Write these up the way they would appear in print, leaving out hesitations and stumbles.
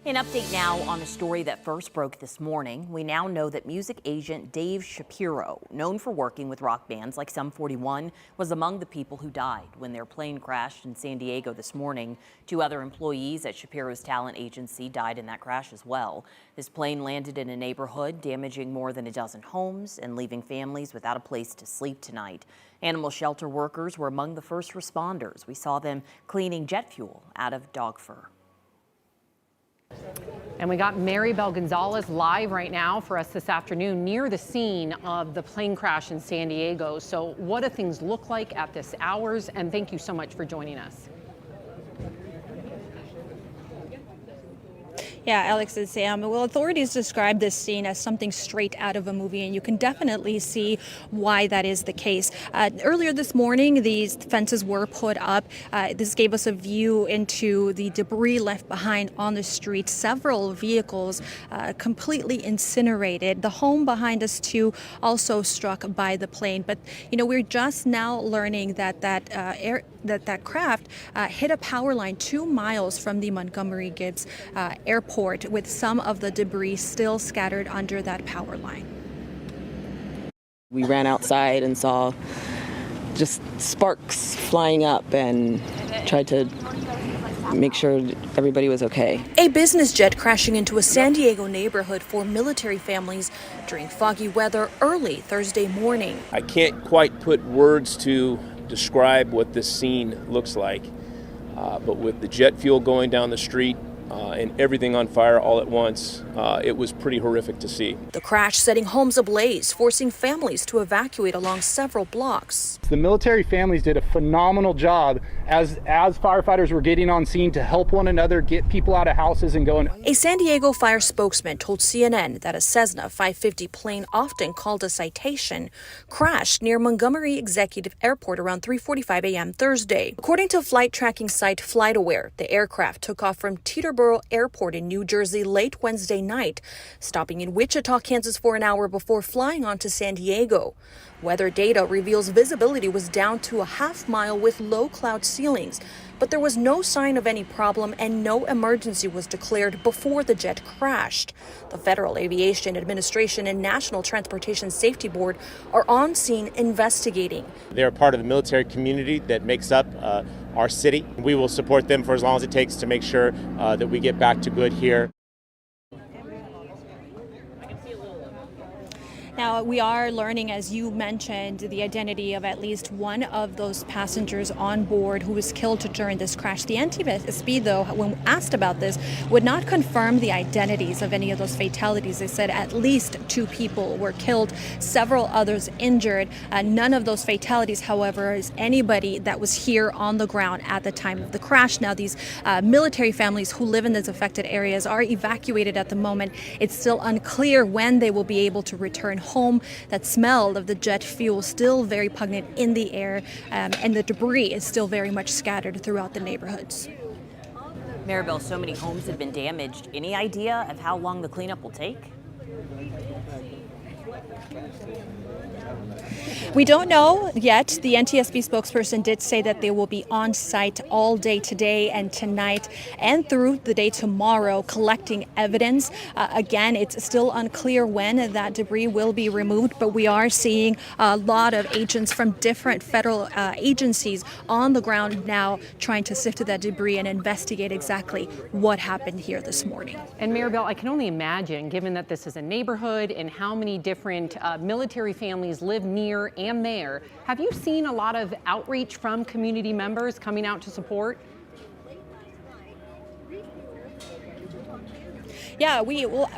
An update now on a story that first broke this morning. We now know that music agent Dave Shapiro, known for working with rock bands like Sum 41, was among the people who died when their plane crashed in San Diego this morning. 2 other employees at Shapiro's talent agency died in that crash as well. This plane landed in a neighborhood, damaging more than a dozen homes and leaving families without a place to sleep tonight. Animal shelter workers were among the first responders. We saw them cleaning jet fuel out of dog fur. And we got Maribel Gonzalez live right now for us this afternoon near the scene of the plane crash in San Diego. So what do things look like at this hours? And thank you so much for joining us. Yeah, Alex and Sam. Well, authorities describe this scene as something straight out of a movie, and you can definitely see why that is the case. Earlier this morning, these fences were put up. This gave us a view into the debris left behind on the street. Several vehicles completely incinerated. The home behind us, too, also struck by the plane. But, you know, we're just now learning that that craft hit a power line 2 miles from the Montgomery Gibbs airport, with some of the debris still scattered under that power line. We ran outside and saw just sparks flying up and tried to make sure everybody was okay. A business jet crashing into a San Diego neighborhood for military families during foggy weather early Thursday morning. I can't quite put words to describe what this scene looks like, but with the jet fuel going down the street and everything on fire all at once, it was pretty horrific to see. The crash setting homes ablaze, forcing families to evacuate along several blocks. The military families did a phenomenal job as firefighters were getting on scene to help one another get people out of houses and going. A San Diego fire spokesman told CNN that a Cessna 550 plane, often called a citation, crashed near Montgomery Executive Airport around 3:45 a.m. Thursday. According to flight tracking site FlightAware, the aircraft took off from Teterboro Airport in New Jersey late Wednesday night, stopping in Wichita, Kansas for an hour before flying on to San Diego. Weather data reveals visibility was down to a half-mile with low cloud ceilings, but there was no sign of any problem and no emergency was declared before the jet crashed. The Federal Aviation Administration and National Transportation Safety Board are on scene investigating. They're part of the military community that makes up our city. We will support them for as long as it takes to make sure that we get back to good here. Now, we are learning, as you mentioned, the identity of at least one of those passengers on board who was killed during this crash. The NTSB, though, when asked about this, would not confirm the identities of any of those fatalities. They said at least 2 people were killed, several others injured. None of those fatalities, however, is anybody that was here on the ground at the time of the crash. Now, these military families who live in these affected areas are evacuated at the moment. It's still unclear when they will be able to return home. That smell of the jet fuel still very pungent in the air, and the debris is still very much scattered throughout the neighborhoods. Maribel, so many homes have been damaged. Any idea of how long the cleanup will take? We don't know yet. The NTSB spokesperson did say that they will be on site all day today and tonight and through the day tomorrow collecting evidence. Again, it's still unclear when that debris will be removed, but we are seeing a lot of agents from different federal agencies on the ground now trying to sift through that debris and investigate exactly what happened here this morning. And Maribel, I can only imagine, given that this is a neighborhood and how many different military families live near and there, have you seen a lot of outreach from community members coming out to support? Yeah,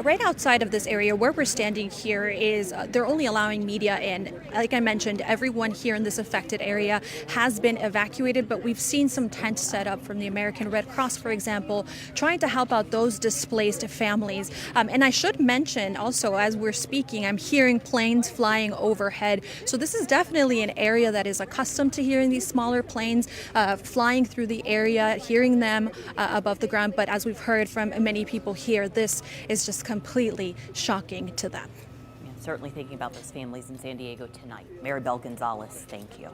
right outside of this area where we're standing here is they're only allowing media in. Like I mentioned, everyone here in this affected area has been evacuated, but we've seen some tents set up from the American Red Cross, for example, trying to help out those displaced families. And I should mention also, as we're speaking, I'm hearing planes flying overhead. So this is definitely an area that is accustomed to hearing these smaller planes flying through the area, hearing them above the ground. But as we've heard from many people here, this is just completely shocking to them. Yeah, certainly thinking about those families in San Diego tonight. Maribel Gonzalez, thank you.